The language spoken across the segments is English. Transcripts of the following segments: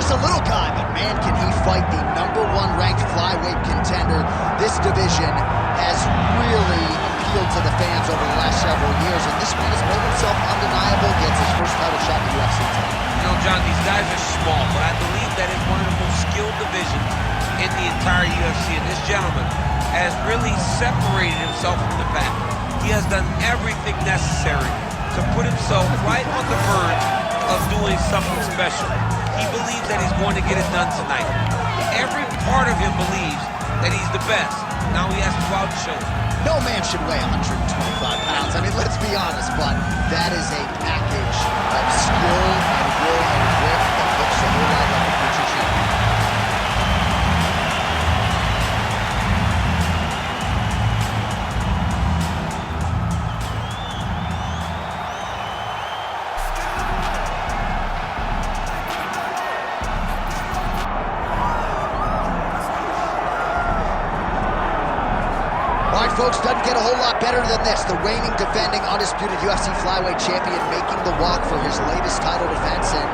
just a little guy, but man, can he fight the #1 ranked flyweight contender. This division has really appealed to the fans over the last several years, and this man has made himself undeniable, gets his first title shot in the UFC tonight. You know, John, these guys are small, but I believe that it's one of the most skilled divisions in the entire UFC, and this gentleman has really separated himself from the pack. He has done everything necessary to put himself right on the verge of doing something special. He believes that he's going to get it done tonight. Every part of him believes that he's the best. Now he has to go out and show it. No man should weigh 125 pounds. I mean, let's be honest, but that is a package of skill and will and grit that looks a whole lot like a future champion. Folks, doesn't get a whole lot better than this. The reigning, defending, undisputed UFC flyweight champion making the walk for his latest title defense, and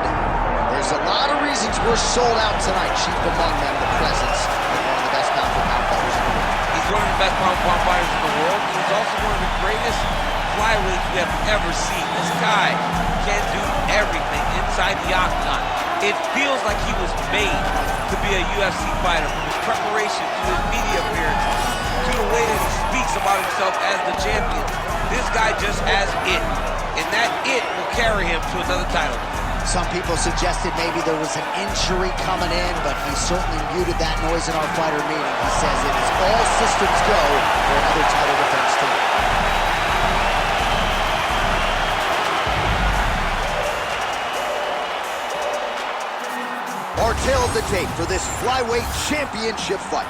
there's a lot of reasons we're sold out tonight. Chief among them, the presence of one of the best pound-for-pound fighters in the world. He's one of the best pound-for-pound fighters in the world. He's also one of the greatest flyweights we have ever seen. This guy can do everything inside the octagon. It feels like he was made to be a UFC fighter, from his preparation to his media appearances, to the way that he speaks about himself as the champion. This guy just has it, and that it will carry him to another title. Some people suggested maybe there was an injury coming in, but he certainly muted that noise in our fighter meeting. He says it is all systems go for another title defense tonight. Our tale of the tape for this flyweight championship fight.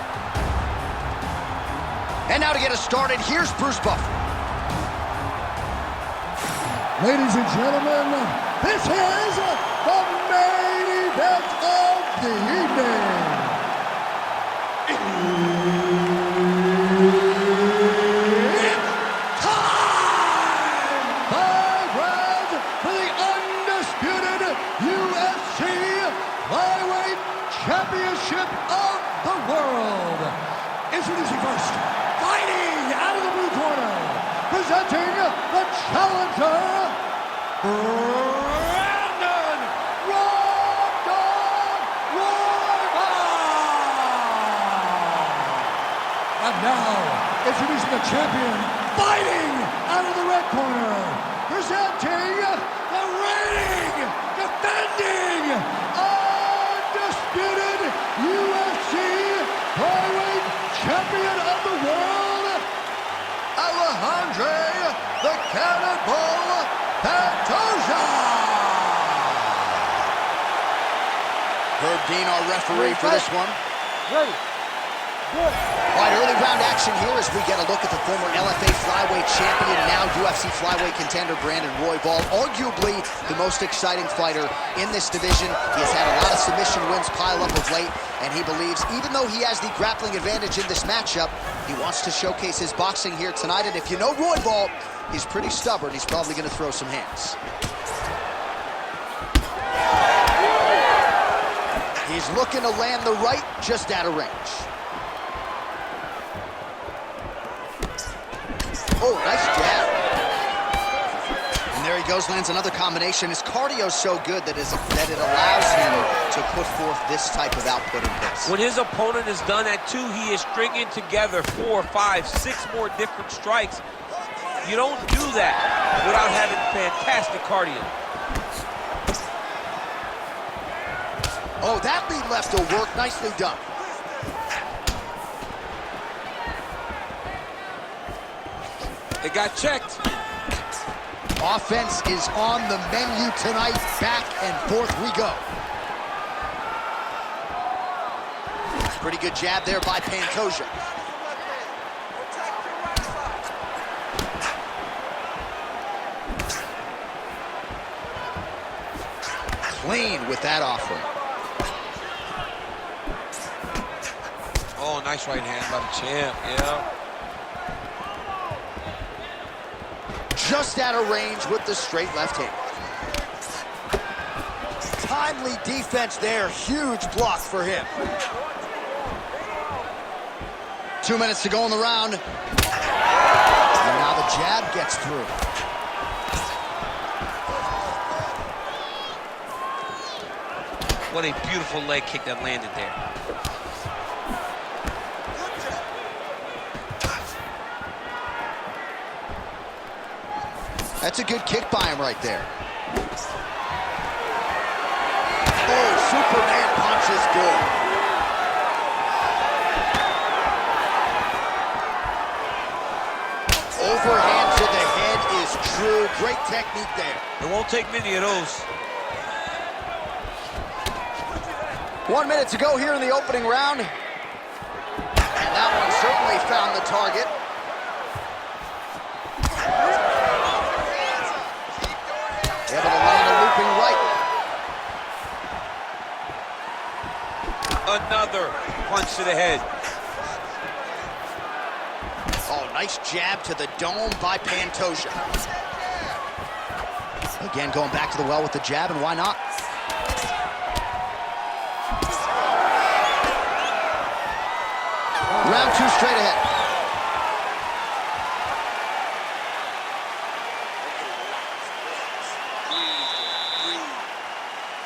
And now to get us started, here's Bruce Buffer. Ladies and gentlemen, this is the main event of the evening. It's time! 5 rounds for the undisputed UFC Flyweight Championship of the world. Introducing first, fighting out of the blue corner, presenting the challenger, Brandon Royval. And now, introducing the champion, fighting out of the red corner, presenting the reigning, defending, undisputed UFC Flyweight Champion of the world, Alexandre the Cannonball Pantoja. Herb Dean, our referee for this one. Ready. Good. All right, early round action here as we get a look at the former LFA flyweight champion, now UFC flyweight contender, Brandon Royval, arguably the most exciting fighter in this division. He has had a lot of submission wins pile up of late, and he believes even though he has the grappling advantage in this matchup, he wants to showcase his boxing here tonight. And if you know Royval, he's pretty stubborn. He's probably going to throw some hands. He's looking to land the right, just out of range. Oh, nice jab. And there he goes, lands another combination. His cardio's so good that it allows him to put forth this type of output and pace. When his opponent is done at 2, he is stringing together 4, 5, 6 more different strikes. You don't do that without having fantastic cardio. Oh, that lead left will work. Nicely done. It got checked. Offense is on the menu tonight. Back and forth we go. Pretty good jab there by Pantoja. Clean with that offering. Oh, nice right hand by the champ, yeah. Just out of range with the straight left hand. Timely defense there. Huge block for him. 2 minutes to go in the round. And now the jab gets through. What a beautiful leg kick that landed there. That's a good kick by him right there. Oh, Superman punch is good. Overhand to the head is true. Great technique there. It won't take many of those. 1 minute to go here in the opening round. And that one certainly found the target. Able to land a looping right. Another punch to the head. Oh, nice jab to the dome by Pantoja. Again, going back to the well with the jab, and why not? Round two straight ahead. Breathe.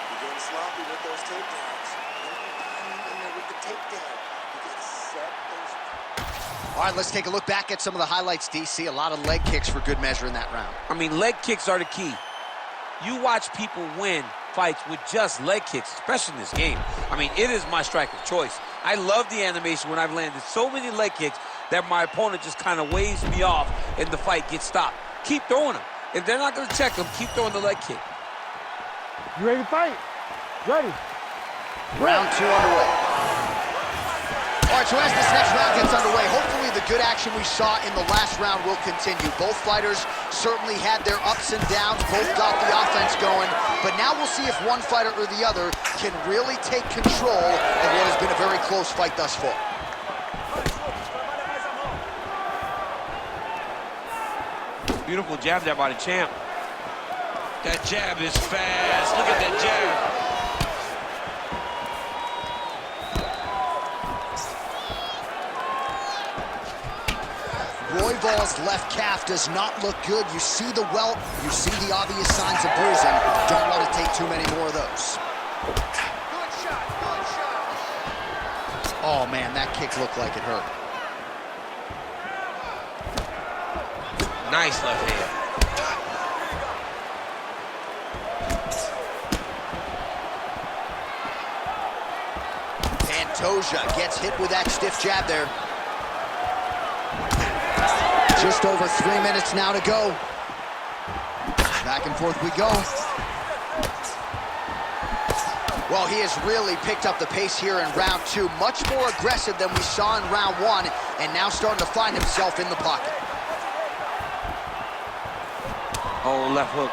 You're getting sloppy with those takedowns. In there with the takedown. You gotta set those. All right, let's take a look back at some of the highlights, DC. A lot of leg kicks for good measure in that round. I mean, leg kicks are the key. You watch people win fights with just leg kicks, especially in this game. I mean, it is my strike of choice. I love the animation when I've landed so many leg kicks that my opponent just kind of waves me off and the fight gets stopped. Keep throwing them. If they're not going to check them, keep throwing the leg kick. You ready to fight? Ready. Round two underway. All right, so as this next round gets underway, hopefully the good action we saw in the last round will continue. Both fighters certainly had their ups and downs. Both got the offense going. But now we'll see if one fighter or the other can really take control of what has been a very close fight thus far. Beautiful jab there by the champ. That jab is fast. Look at that jab. Royval's left calf does not look good. You see the welt, you see the obvious signs of bruising. Don't want to take too many more of those. Good shot, good shot. Oh man, that kick looked like it hurt. Nice left hand. Pantoja gets hit with that stiff jab there. Just over 3 minutes now to go. Back and forth we go. Well, he has really picked up the pace here in round two. Much more aggressive than we saw in round one, and now starting to find himself in the pocket. Oh, left hook.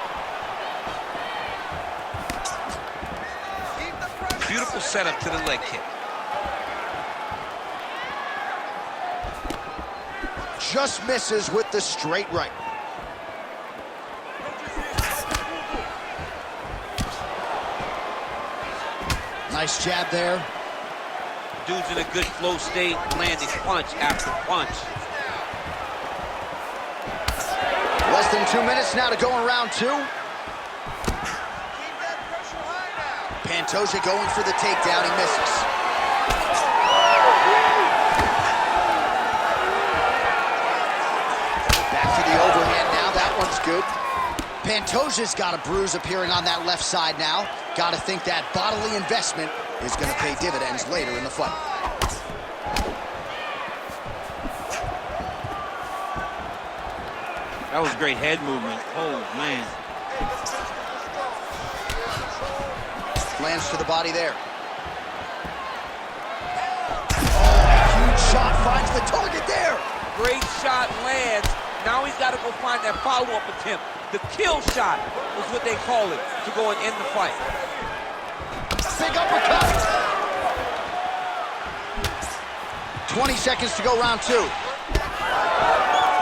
Beautiful setup to the leg kick. Just misses with the straight right. Nice jab there. Dude's in a good flow state, landing punch after punch. Less than 2 minutes now to go in round two. Pantoja going for the takedown, he misses. Back to the overhand now, that one's good. Pantoja's got a bruise appearing on that left side now. Got to think that bodily investment is going to pay dividends later in the fight. That was great head movement. Oh, man. Lands to the body there. Oh, a huge shot finds the target there. Great shot lands. Now he's got to go find that follow-up attempt. The kill shot is what they call it to go and end the fight. Big uppercut. 20 seconds to go, round two.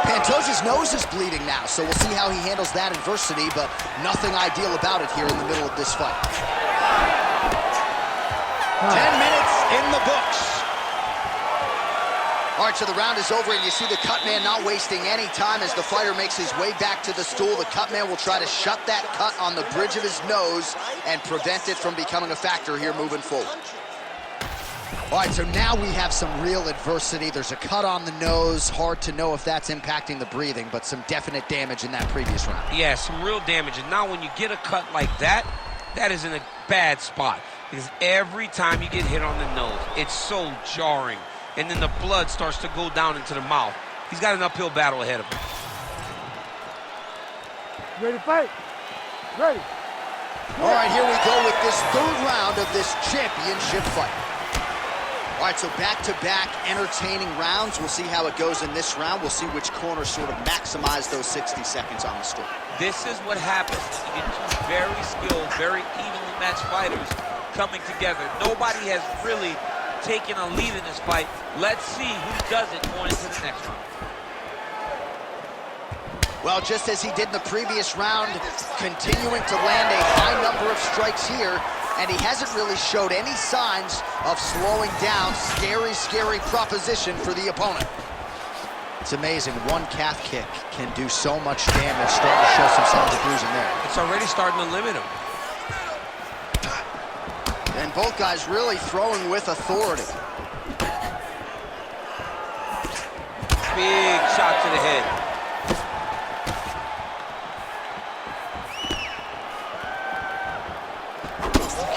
Pantoja's nose is bleeding now, so we'll see how he handles that adversity, but nothing ideal about it here in the middle of this fight. 10 minutes in the books. All right, so the round is over, and you see the cut man not wasting any time as the fighter makes his way back to the stool. The cut man will try to shut that cut on the bridge of his nose and prevent it from becoming a factor here moving forward. All right, so now we have some real adversity. There's a cut on the nose. Hard to know if that's impacting the breathing, but some definite damage in that previous round. Yeah, some real damage. And now when you get a cut like that, that is in a bad spot. Because every time you get hit on the nose, it's so jarring. And then the blood starts to go down into the mouth. He's got an uphill battle ahead of him. Ready to fight? Ready. All right, here we go with this third round of this championship fight. All right, so back-to-back entertaining rounds. We'll see how it goes in this round. We'll see which corner sort of maximize those 60 seconds on the stool. This is what happens when you get two very skilled, very evenly matched fighters coming together. Nobody has really taken a lead in this fight. Let's see who does it going into the next round. Well, just as he did in the previous round, continuing to land a high number of strikes here, and he hasn't really showed any signs of slowing down. Scary, scary proposition for the opponent. It's amazing. One calf kick can do so much damage. Starting to show some signs of bruising there. It's already starting to limit him. And both guys really throwing with authority. Big shot to the head.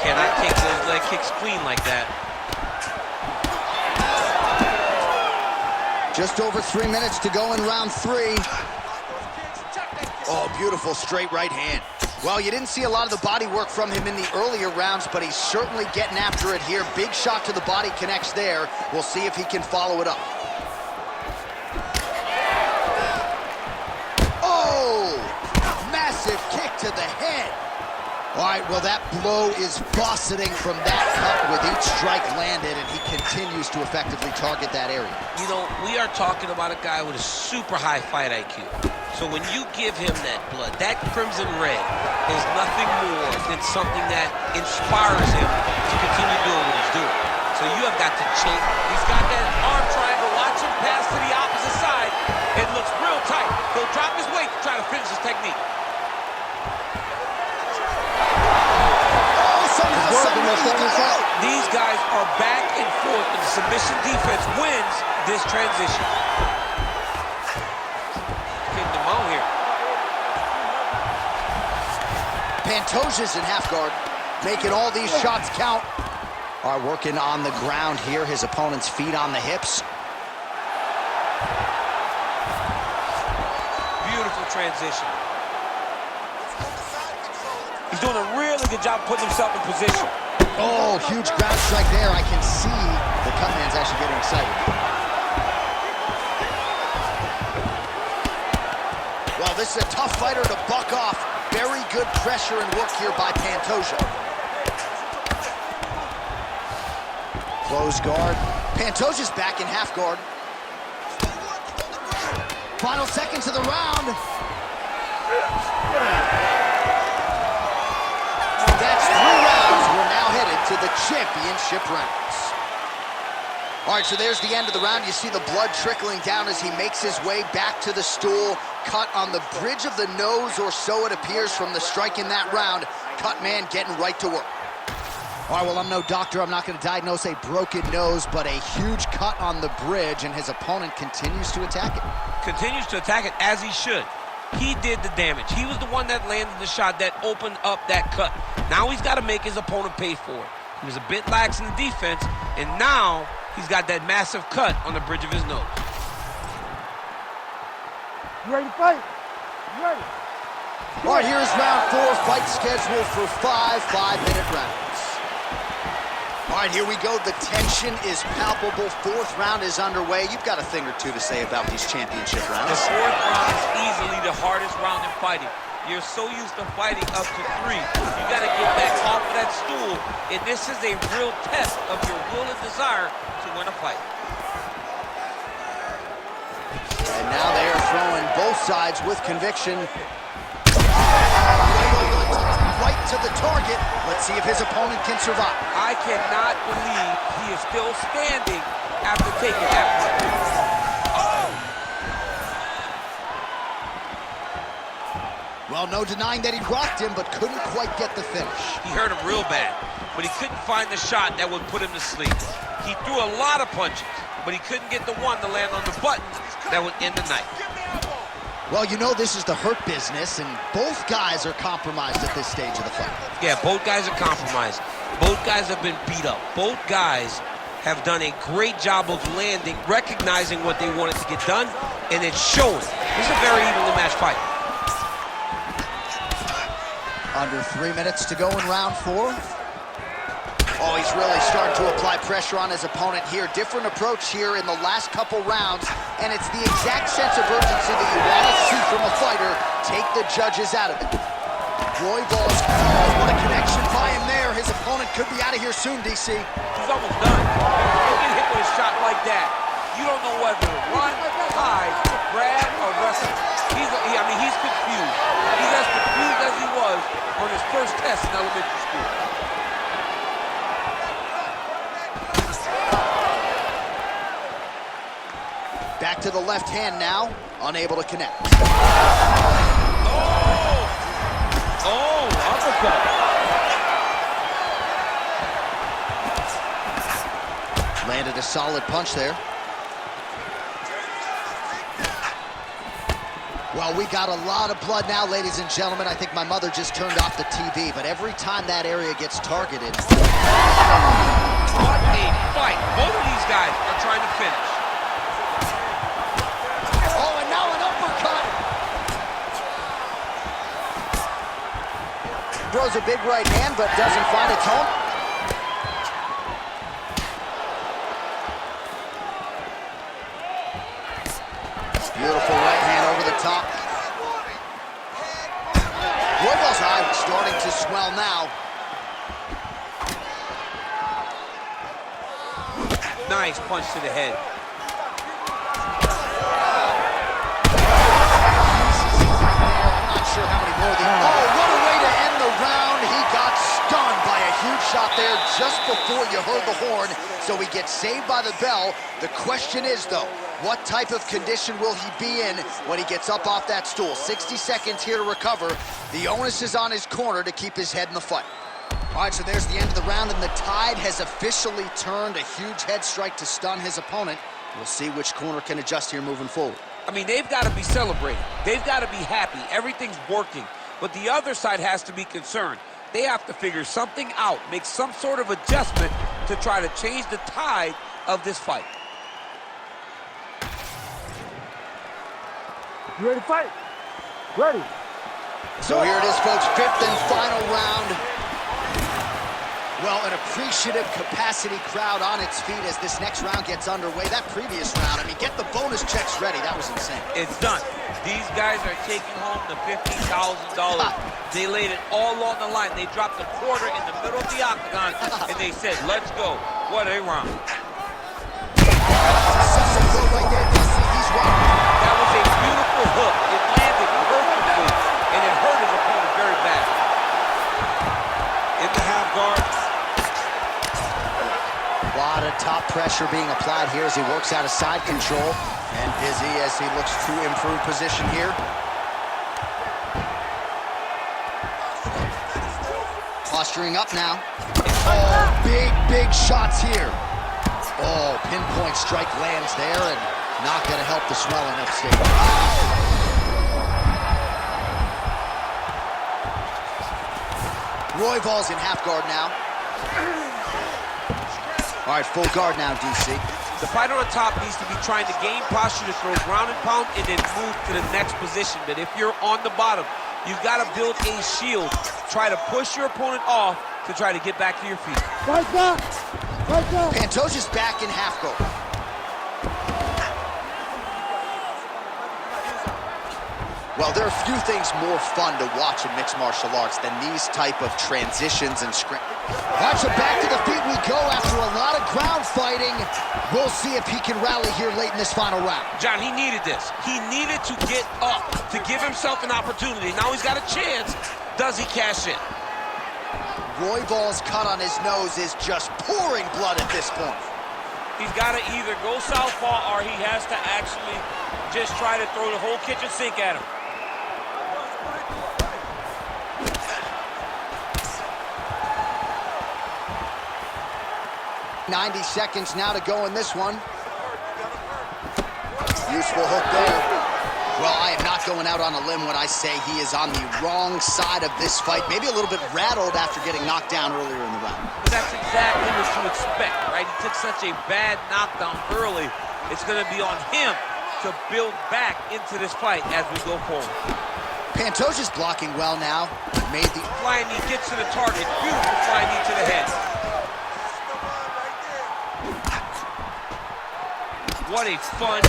Cannot take those leg kicks clean like that. Just over 3 minutes to go in round 3. Oh, beautiful straight right hand. Well, you didn't see a lot of the body work from him in the earlier rounds, but he's certainly getting after it here. Big shot to the body connects there. We'll see if he can follow it up. Oh, massive kick to the head. All right, well, that blow is fauceting from that cut with each strike landed, and he continues to effectively target that area. You know, we are talking about a guy with a super high fight IQ. So when you give him that blood, that crimson red is nothing more than something that inspires him to continue doing what he's doing. So you have got to change. He's got that arm triangle. Watch him pass to the opposite side. It looks real tight. He'll drop his weight to try to finish his technique. These guys are back and forth, and the submission defense wins this transition. Getting them on here. Pantoja's in half guard, making all these shots count. All right, working on the ground here. His opponent's feet on the hips. Beautiful transition. He's doing a really good job putting himself in position. Oh, huge ground strike there. I can see the cut man's actually getting excited. Well, this is a tough fighter to buck off. Very good pressure and work here by Pantoja. Close guard. Pantoja's back in half guard. Final seconds of the round. That's 3 rounds. We're now headed to the championship rounds. All right, so there's the end of the round. You see the blood trickling down as he makes his way back to the stool. Cut on the bridge of the nose, or so it appears from the strike in that round. Cut man getting right to work. All right, well, I'm no doctor. I'm not going to diagnose a broken nose, but a huge cut on the bridge, and his opponent continues to attack it. Continues to attack it as he should. He did the damage. He was the one that landed the shot that opened up that cut. Now he's got to make his opponent pay for it. He was a bit lax in the defense, and now he's got that massive cut on the bridge of his nose. You ready to fight? You ready? All right, here's round 4, fight scheduled for 5 5-minute rounds. All right, here we go. The tension is palpable. 4th round is underway. You've got a thing or two to say about these championship rounds. The 4th round is easily the hardest round in fighting. You're so used to fighting up to 3. You got to get back off of that stool, and this is a real test of your will and desire to win a fight. And now they are throwing both sides with conviction. Right to the target. Let's see if his opponent can survive. I cannot believe he is still standing after taking that punch. Oh! Well, no denying that he rocked him, but couldn't quite get the finish. He hurt him real bad, but he couldn't find the shot that would put him to sleep. He threw a lot of punches, but he couldn't get the one to land on the button that would end the night. Well, you know this is the hurt business, and both guys are compromised at this stage of the fight. Yeah, both guys are compromised. Both guys have been beat up. Both guys have done a great job of landing, recognizing what they wanted to get done, and it's showing. This is a very evenly matched fight. Under 3 minutes to go in round 4. Oh, he's really starting to apply pressure on his opponent here. Different approach here in the last couple rounds, and it's the exact sense of urgency that you want to see from a fighter. Take the judges out of it. Royval's, what a connection by him there. His opponent could be out of here soon, DC. He's almost done. You get hit with a shot like that, you don't know whether to run, hide, grab, or wrestle. He's confused. He's as confused as he was on his first test in elementary school. Back to the left hand now, unable to connect. Oh, uppercut. Landed a solid punch there. Well, we got a lot of blood now, ladies and gentlemen. I think my mother just turned off the TV, but every time that area gets targeted... What a fight. Both of these guys are trying to finish. Oh, and now an uppercut. Throws a big right hand, but doesn't find its home. Beautiful right hand over the top. Royval's eye starting to swell now. Nice punch to the head. I'm not sure how many more. Oh, what a way to end the round. He got stunned by a huge shot there just before you heard the horn, so he gets saved by the bell. The question is, though, what type of condition will he be in when he gets up off that stool? 60 seconds here to recover. The onus is on his corner to keep his head in the fight. All right, so there's the end of the round, and the tide has officially turned. A huge head strike to stun his opponent. We'll see which corner can adjust here moving forward. I mean, they've got to be celebrating. They've got to be happy. Everything's working. But the other side has to be concerned. They have to figure something out, make some sort of adjustment to try to change the tide of this fight. You ready to fight? Ready. So here it is, folks, 5th and final round. Well, an appreciative capacity crowd on its feet as this next round gets underway. That previous round, I mean, get the bonus checks ready. That was insane. It's done. These guys are taking home the $50,000. They laid it all on the line. They dropped a quarter in the middle of the octagon, and they said, let's go. What a round. That was a beautiful hook. It landed perfectly, and it hurt his opponent very bad. In the half guard. A lot of top pressure being applied here as he works out of side control, and busy as he looks to improve position here. Posturing up now. Oh, big shots here. Oh, pinpoint strike lands there, and not going to help the swelling upstate. Royval's in half guard now. All right, full guard now, DC. The fighter on top needs to be trying to gain posture to throw ground and pound and then move to the next position. But if you're on the bottom, you've got to build a shield. Try to push your opponent off to try to get back to your feet. Fight back. Fight back. Pantoja's back in half guard. Well, there are few things more fun to watch in mixed martial arts than these type of transitions and script. All right, so back to the feet we go after a lot of ground fighting. We'll see if he can rally here late in this final round. John, he needed this. He needed to get up to give himself an opportunity. Now he's got a chance. Does he cash in? Royval's cut on his nose is just pouring blood at this point. He's got to either go southpaw or he has to actually just try to throw the whole kitchen sink at him. "90 seconds now to go in this one." Useful hook there. Well, I am not going out on a limb when I say he is on the wrong side of this fight. Maybe a little bit rattled after getting knocked down earlier in the round. But that's exactly what you expect, right? He took such a bad knockdown early. It's going to be on him to build back into this fight as we go forward. Pantoja's blocking well now. Made the flying knee gets to the target. Beautiful flying knee to the head. What a fun.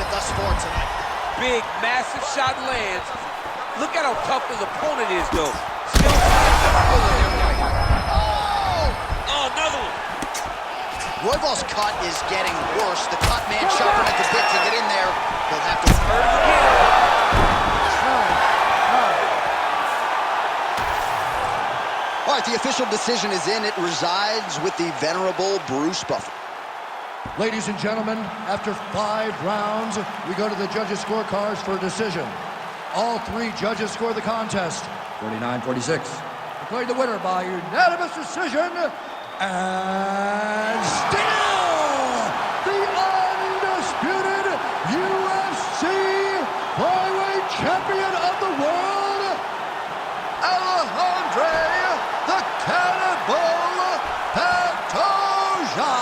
Thus far tonight. Big, massive shot lands. Look at how tough his opponent is, though. Still. Oh, another one. Royval's cut is getting worse. The cut man chopping at the bit to get in there. He'll have to hurt him again. All right, the official decision is in. It resides with the venerable Bruce Buffer. Ladies and gentlemen, after 5 rounds, we go to the judges' scorecards for a decision. All 3 judges score the contest 49-46. Declaring the winner by unanimous decision, and still the undisputed UFC Flyweight Champion of the world, Alexandre the Cannibal Pantoja.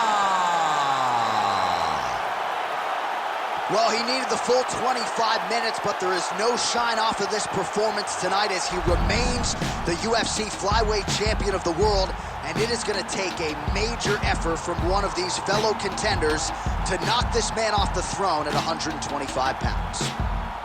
Well, he needed the full 25 minutes, but there is no shine off of this performance tonight as he remains the UFC Flyweight Champion of the world, and it is going to take a major effort from one of these fellow contenders to knock this man off the throne at 125 pounds.